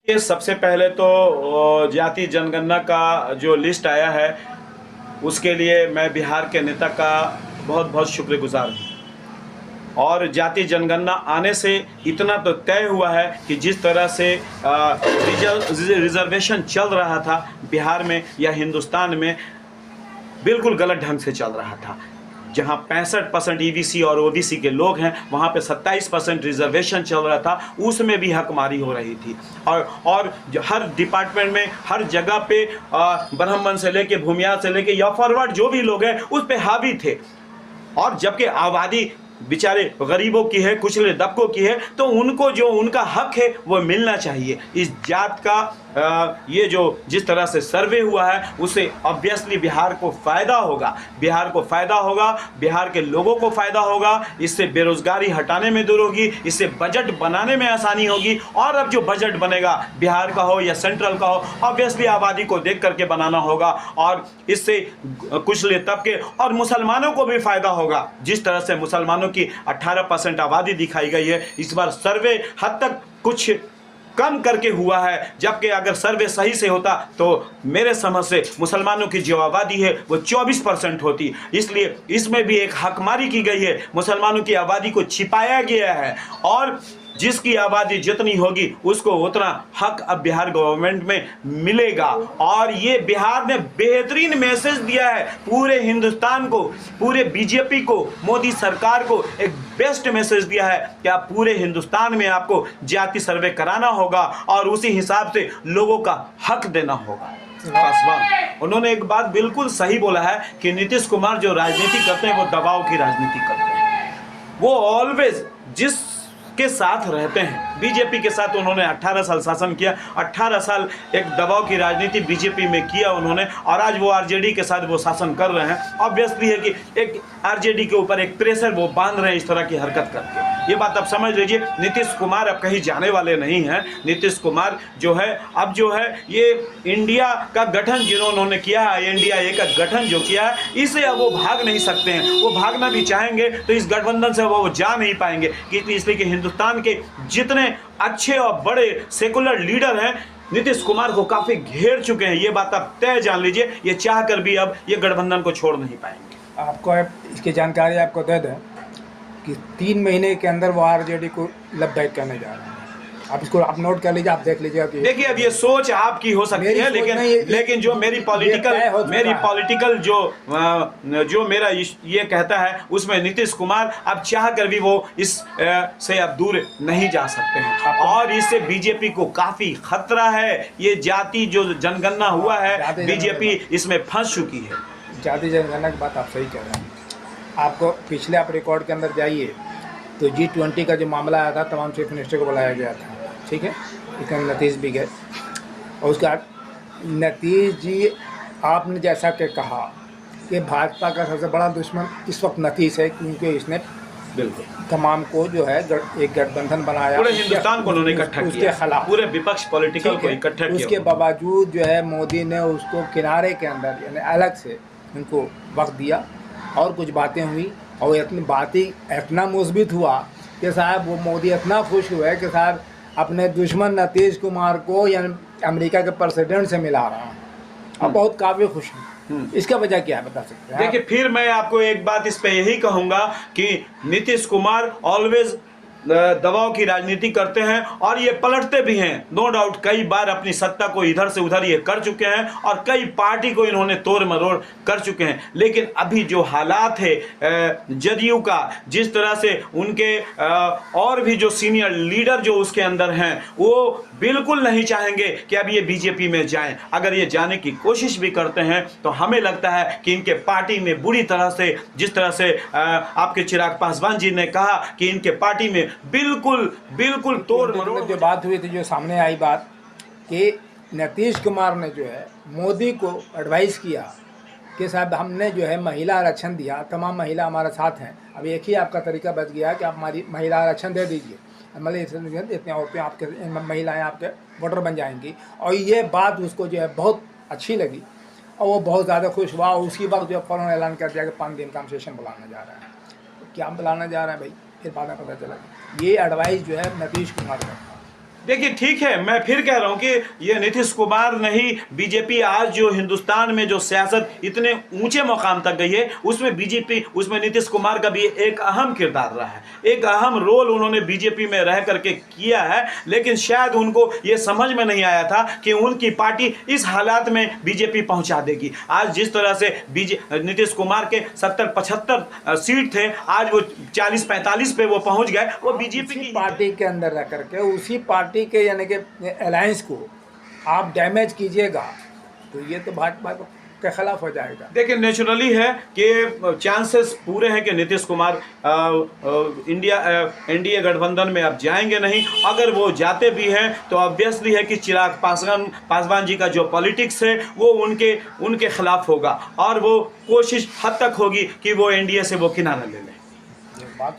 ये सबसे पहले तो जाति जनगणना का जो लिस्ट आया है उसके लिए मैं बिहार के नेता का बहुत बहुत शुक्रगुजार हूँ। और जाति जनगणना आने से इतना तो तय हुआ है कि जिस तरह से रिजर्वेशन चल रहा था बिहार में या हिंदुस्तान में, बिल्कुल गलत ढंग से चल रहा था। जहां 65% ईबीसी और ओबीसी के लोग हैं वहां पे 27% रिजर्वेशन चल रहा था, उसमें भी हकमारी हो रही थी। और हर डिपार्टमेंट में हर जगह पे ब्राह्मण से लेके भूमियार से लेके या फॉरवर्ड जो भी लोग हैं उस पे हावी थे। और जबकि आबादी बेचारे गरीबों की है, कुचले दबकों की है, तो उनको जो उनका हक है वो मिलना चाहिए। इस जात का ये जो जिस तरह से सर्वे हुआ है उससे ऑब्वियसली बिहार को फ़ायदा होगा, बिहार को फ़ायदा होगा, बिहार के लोगों को फ़ायदा होगा। इससे बेरोज़गारी हटाने में दूर होगी, इससे बजट बनाने में आसानी होगी। और अब जो बजट बनेगा बिहार का हो या सेंट्रल का हो, ऑब्वियसली आबादी को देख करके बनाना होगा। और इससे कुचले तबके और मुसलमानों को भी फ़ायदा होगा। जिस तरह से मुसलमानों की 18% आबादी दिखाई गई है, इस बार सर्वे हद तक कुछ कम करके हुआ है, जबकि अगर सर्वे सही से होता तो मेरे समझ से मुसलमानों की जो आबादी है वो 24% होती। इसलिए इसमें भी एक हकमारी की गई है, मुसलमानों की आबादी को छिपाया गया है। और जिसकी आबादी जितनी होगी उसको उतना हक अब बिहार गवर्नमेंट में मिलेगा। और ये बिहार ने बेहतरीन मैसेज दिया है पूरे हिंदुस्तान को, पूरे बीजेपी को, मोदी सरकार को एक बेस्ट मैसेज दिया है कि आप पूरे हिंदुस्तान में आपको जाति सर्वे कराना होगा और उसी हिसाब से लोगों का हक देना होगा। पासवान उन्होंने एक बात बिल्कुल सही बोला है कि नीतीश कुमार जो राजनीति करते हैं वो दबाव की राजनीति करते हैं। वो ऑलवेज जिस के साथ रहते हैं, बीजेपी के साथ उन्होंने 18 साल शासन किया, 18 साल एक दबाव की राजनीति बीजेपी में किया उन्होंने। और आज वो आरजेडी के साथ वो शासन कर रहे हैं। ऑब्वियसली है कि एक आरजेडी के ऊपर एक प्रेशर वो बांध रहे हैं इस तरह की हरकत करके। ये बात आप समझ लीजिए, नीतीश कुमार अब कहीं जाने वाले नहीं हैं। नीतीश कुमार जो है अब जो है ये इंडिया का गठन जिन्होंने किया है, NDA का गठन जो किया है, इसे अब वो भाग नहीं सकते हैं। वो भागना भी चाहेंगे तो इस गठबंधन से वो जा नहीं पाएंगे, इसलिए कि हिंदुस्तान के जितने अच्छे और बड़े सेकुलर लीडर हैं नीतीश कुमार को काफ़ी घेर चुके हैं। ये बात आप तय जान लीजिए, ये चाह कर भी अब ये गठबंधन को छोड़ नहीं पाएंगे। आपको इसकी जानकारी आपको दे दें कि 3 महीने के अंदर वो आरजेडी को लबैक करने जा रहे हैं। आप इसको आप नोट कर लीजिए, आप देख लीजिएगा कि देखिए अब ये सोच आपकी हो सकती है, लेकिन जो मेरी पॉलिटिकल जो मेरा ये कहता है उसमें नीतीश कुमार अब चाह कर भी वो इस से अब दूर नहीं जा सकते हैं। और इससे बीजेपी को काफी खतरा है। ये जाति जो जनगणना हुआ है, बीजेपी इसमें फंस चुकी है। जाति जनगणना की बात आप सही कह रहे हैं। आपको पिछले आप रिकॉर्ड के अंदर जाइए तो G20 का जो मामला आया था, तमाम चीफ मिनिस्टर को बुलाया गया था, ठीक है, इसका नतीज भी गए। और उसका नतीज जी आपने जैसा कि कहा कि भाजपा का सबसे बड़ा दुश्मन इस वक्त नतीज है, क्योंकि इसने बिल्कुल तमाम को जो है एक गठबंधन बनाया, पूरे हिंदुस्तान को उन्होंने इकट्ठा किया, उसके खिलाफ पूरे विपक्ष पॉलिटिकल को इकट्ठा किया। उसके बावजूद जो है मोदी ने उसको किनारे के अंदर यानी अलग से उनको वक्त दिया और कुछ बातें हुई। और इतनी बातें इतना मुस्बित हुआ कि साहब वो मोदी इतना खुश हुआ है कि साहब अपने दुश्मन नीतीश कुमार को यानी अमेरिका के प्रेसिडेंट से मिला रहा हूँ। अब बहुत काफ़ी खुश हूँ। इसका वजह क्या है बता सकते हैं? देखिए फिर मैं आपको एक बात इस पे यही कहूँगा कि नीतीश कुमार ऑलवेज दबाव की राजनीति करते हैं और ये पलटते भी हैं, नो डाउट। कई बार अपनी सत्ता को इधर से उधर ये कर चुके हैं और कई पार्टी को इन्होंने तोड़ मरोड़ कर चुके हैं। लेकिन अभी जो हालात है जदयू का, जिस तरह से उनके और भी जो सीनियर लीडर जो उसके अंदर हैं वो बिल्कुल नहीं चाहेंगे कि अब ये बीजेपी में जाएं। अगर ये जाने की कोशिश भी करते हैं तो हमें लगता है कि इनके पार्टी में बुरी तरह से, जिस तरह से आपके चिराग पासवान जी ने कहा कि इनके पार्टी में बिल्कुल तोड़ मरोड़। जो बात हुई थी, जो सामने आई बात कि नीतीश कुमार ने जो है मोदी को एडवाइस किया कि साहब हमने जो है महिला आरक्षण दिया, तमाम महिला हमारे साथ हैं, अब एक ही आपका तरीका बच गया कि आप हमारी महिला आरक्षण दे दीजिए, मतलब इतने औरतें आपके महिलाएं आपके वोटर बन जाएंगी। और ये बात उसको जो है बहुत अच्छी लगी और वो बहुत ज़्यादा खुश हुआ। और उसी वक्त जो फ़ौरन ऐलान कर दिया कि 5 दिन का हम सेशन बुलाना जा रहा है। तो क्या हम बुलाना जा रहे हैं भाई, फिर बाद में पता चला ये एडवाइस जो है नीतीश कुमार का था। देखिए ठीक है, मैं फिर कह रहा हूं कि ये नीतीश कुमार नहीं, बीजेपी आज जो हिंदुस्तान में जो सियासत इतने ऊंचे मुकाम तक गई है, उसमें बीजेपी, उसमें नीतीश कुमार का भी एक अहम किरदार रहा है, एक अहम रोल उन्होंने बीजेपी में रह करके किया है। लेकिन शायद उनको ये समझ में नहीं आया था कि उनकी पार्टी इस हालात में बीजेपी पहुंचा देगी। आज जिस तरह से नीतीश कुमार के 70-75 सीट थे, आज वो 40-45 पे वो पहुंच गए, वो बीजेपी की पार्टी के अंदर रह करके उसी पार्टी के यानी कि अलायंस को आप डैमेज कीजिएगा तो ये तो भाजपा के खिलाफ हो जाएगा। देखिए नेचुरली है कि चांसेस पूरे हैं कि नीतीश कुमार एनडीए गठबंधन में अब जाएंगे नहीं। अगर वो जाते भी हैं तो ऑब्वियसली है कि चिराग पासवान जी का जो पॉलिटिक्स है वो उनके खिलाफ होगा और वो कोशिश हद तक होगी कि वो एनडीए से वो किनारा ले लें। बात